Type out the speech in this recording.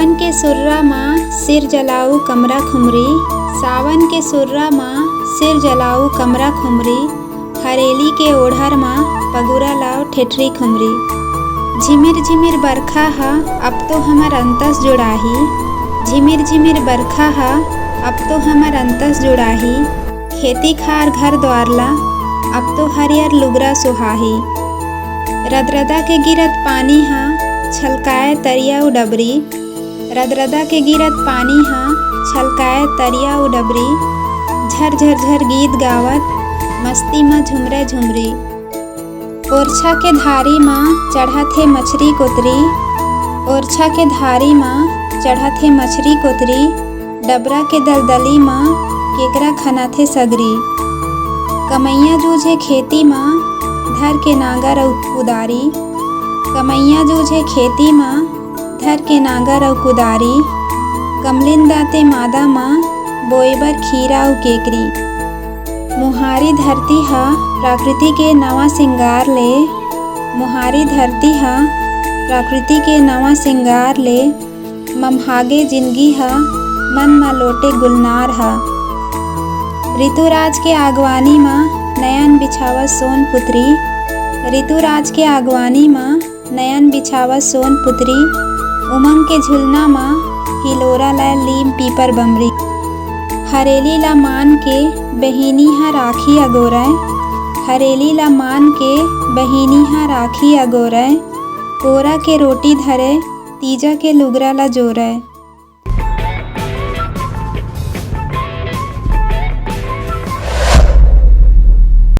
सावन के सुर्रा माँ सिर जलाऊ कमरा खुमरी। सावन के सुर्रा माँ सिर जलाऊ कमरा खुमरी। हरेली के ओढ़र माँ पगुरा लाओ ठेठरी खुमरी। झिमिर झिमिर बरखा हा अब तो हमर अंतस जुड़ाही। झिमिर झिमिर बरखा हा अब तो हमर अंतस जुड़ाही। खेती खार घर द्वारला अब तो हरियर लुगरा सुहाही। रदरदा के गिरत पानी हा छलकाए तरिया उडबरी। रदरदा के गिरत पानी हा छलकाए तरिया उडबरी। झर झर झर गीत गावत मस्ती में झुमरे झुमरी। ओरछा के धारी माँ चढ़त हे मछरी कोतरी। ओरछा के धारी माँ चढ़त हे मछरी कोतरी। डबरा के दलदली माँ केकरा खनत हे सगरी। कमैया जूझे खेती माँ धर के नांगर अउ कुदारी। कमैया जूझे खेती माँ धर के नांगर अउ कुदारी। कमलिन दाते मादा माँ बोएबर खीरा अउ केकरी। मुहारी धरती हा प्रकृति के नवा सिंगार ले। मुहारी धरती हा प्रकृति के नवा सिंगार ले। ममहागे जिंदगी हा मन मा लोटे गुलनार हा। ऋतुराज के आगवानी माँ नयन बिछावत सोन पुत्री। ऋतुराज के आगवानी माँ नयन बिछावत सोन पुत्री। उमंग के झुलना माँ हिलोरा ला लीम पीपर बमरी। हरेली ला मान के बहिनी हा राखी अगोरय। हरेली ला मान के बहिनी हा राखी अगोरय। कोरा के रोटी धरे तीजा के लुगरा ला जोरय।